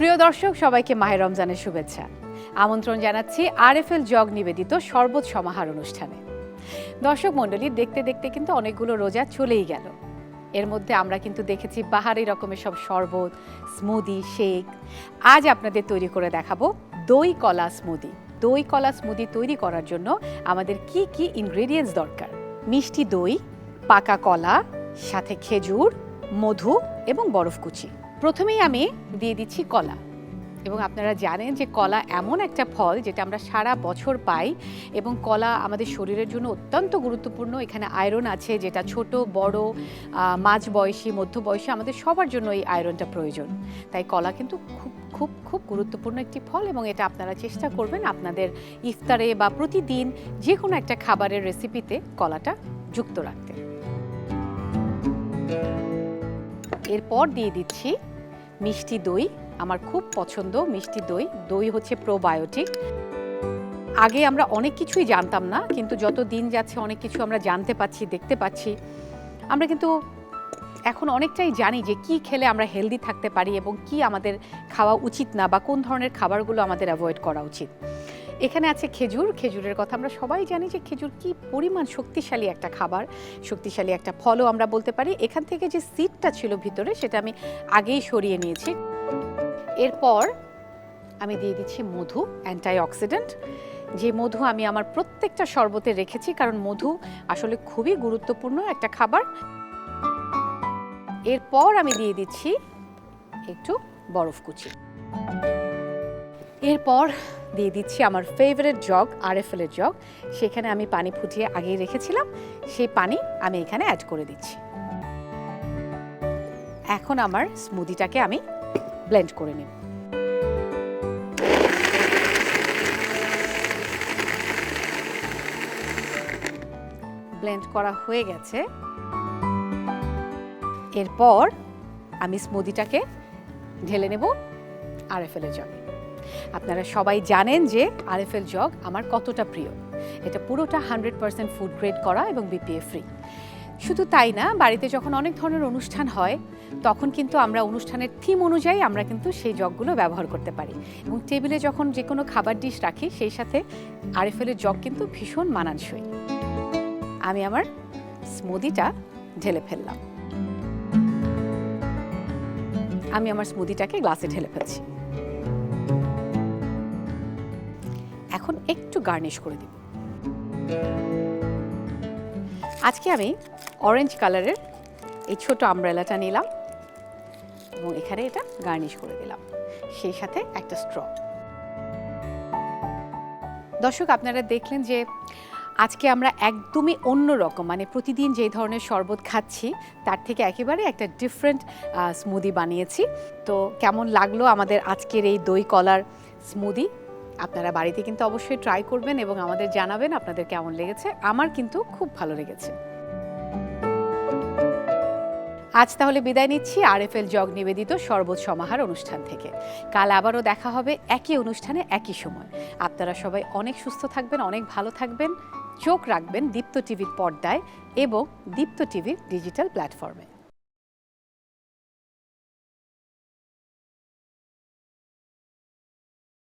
প্রিয় দর্শক, সবাইকে মাহে রমজানের শুভেচ্ছা। আমন্ত্রণ জানাচ্ছি আরএফএল জগ নিবেদিত শরবত সমাহার অনুষ্ঠানে। দর্শক মণ্ডলী, দেখতে দেখতে কিন্তু অনেকগুলো রোজা চলেই গেল। এর মধ্যে আমরা কিন্তু দেখেছি বাহারি রকমের সব শরবত, স্মুদি, শেক। আজ আপনাদের তৈরি করে দেখাবো দই কলা স্মুদি। দই কলা স্মুদি তৈরি করার জন্য আমাদের কি কি ইনগ্রেডিয়েন্টস দরকার? মিষ্টি দই, পাকা কলা, সাথে খেজুর, মধু এবং বরফ কুচি। প্রথমেই আমি দিয়ে দিচ্ছি কলা। এবং আপনারা জানেন যে কলা এমন একটা ফল যেটা আমরা সারা বছর পাই, এবং কলা আমাদের শরীরের জন্য অত্যন্ত গুরুত্বপূর্ণ। এখানে আয়রন আছে, যেটা ছোট বড়, মাঝ বয়সী, মধ্য বয়সী আমাদের সবার জন্য এই আয়রনটা প্রয়োজন। তাই কলা কিন্তু খুব খুব খুব গুরুত্বপূর্ণ একটি ফল, এবং এটা আপনারা চেষ্টা করবেন আপনাদের ইফতারে বা প্রতিদিন যে কোনো একটা খাবারের রেসিপিতে কলাটা যুক্ত রাখতে। এরপর দিয়ে দিচ্ছি মিষ্টি দই। আমার খুব পছন্দ মিষ্টি দই। দই হচ্ছে প্রোবায়োটিক। আগে আমরা অনেক কিছুই জানতাম না, কিন্তু যত দিন যাচ্ছে অনেক কিছু আমরা জানতে পাচ্ছি, দেখতে পাচ্ছি। আমরা কিন্তু এখন অনেকটাই জানি যে কি খেলে আমরা হেলদি থাকতে পারি এবং কি আমাদের খাওয়া উচিত না, বা কোন ধরনের খাবারগুলো আমাদের অ্যাভয়েড করা উচিত। এখানে আছে খেজুর। খেজুরের কথা আমরা সবাই জানি যে খেজুর কি পরিমাণ শক্তিশালী একটা খাবার, শক্তিশালী একটা ফলও আমরা বলতে পারি। এখান থেকে যে সিডটা ছিল ভিতরে, সেটা আমি আগেই সরিয়ে নিয়েছি। এরপর আমি দিয়ে দিচ্ছি মধু, অ্যান্টিঅক্সিডেন্ট। যে মধু আমি আমার প্রত্যেকটা শরবতে রেখেছি, কারণ মধু আসলে খুবই গুরুত্বপূর্ণ একটা খাবার। এরপর আমি দিয়ে দিচ্ছি একটু বরফ কুচি। এরপর দিয়ে দিচ্ছি আমার ফেভারিট জগ, আরএফএল এর জগ। সেখানে আমি পানি ফুটিয়ে আগেই রেখেছিলাম, সেই পানি আমি এখানে অ্যাড করে দিচ্ছি। এখন আমার স্মুদিটাকে আমি ব্লেন্ড করে নিব। ব্লেন্ড করা হয়ে গেছে। এরপর আমি স্মুদিটাকে ঢেলে নেব আরএফএল এর জগে। আপনারা সবাই জানেন যে আরএফএল জগ আমার কতটা প্রিয়। এটা পুরোটা 100% ফুড গ্রেড করা এবং বিপিএ ফ্রি। শুধু তাই না, বাড়িতে যখন অনেক ধরনের অনুষ্ঠান হয়, তখন কিন্তু আমরা অনুষ্ঠানের থিম অনুযায়ী আমরা কিন্তু সেই জগগুলো ব্যবহার করতে পারি। এবং টেবিলে যখন যে কোনো খাবার ডিশ রাখি, সেই সাথে আরএফএল এর জগ কিন্তু ভীষণ মানানসই। আমি আমার স্মুদিটা ঢেলে ফেললাম। আমি আমার স্মুদিটাকে গ্লাসে ঢেলে ফেলছি। এখন একটু গার্নিশ করে দিব। আজকে আমি অরেঞ্জ কালারের এই ছোট আমব্রেলাটা নিলাম এবং এখানে এটা গার্নিশ করে দিলাম, সেই সাথে একটা স্ট্র। দর্শক, আপনারা দেখলেন যে আজকে আমরা একদমই অন্য রকম, মানে প্রতিদিন যে ধরনের শরবত খাচ্ছি তার থেকে একেবারে একটা ডিফারেন্ট স্মুদি বানিয়েছি। তো কেমন লাগলো আমাদের আজকের এই দই কলার স্মুদি? আপনারা বাড়িতে কিন্তু অবশ্যই ট্রাই করবেন এবং আমাদের জানাবেন আপনাদের কেমন লেগেছে। আমার কিন্তু খুব ভালো লেগেছে। আজ তাহলে বিদায় নিচ্ছি আরএফএল জগ নিবেদিত শরবত সমাহার অনুষ্ঠান থেকে। কাল আবারও দেখা হবে একই অনুষ্ঠানে, একই সময়। আপনারা সবাই অনেক সুস্থ থাকবেন, অনেক ভালো থাকবেন। চোখ রাখবেন দীপ্ত টিভির পর্দায় এবং দীপ্ত টিভির ডিজিটাল প্ল্যাটফর্মে।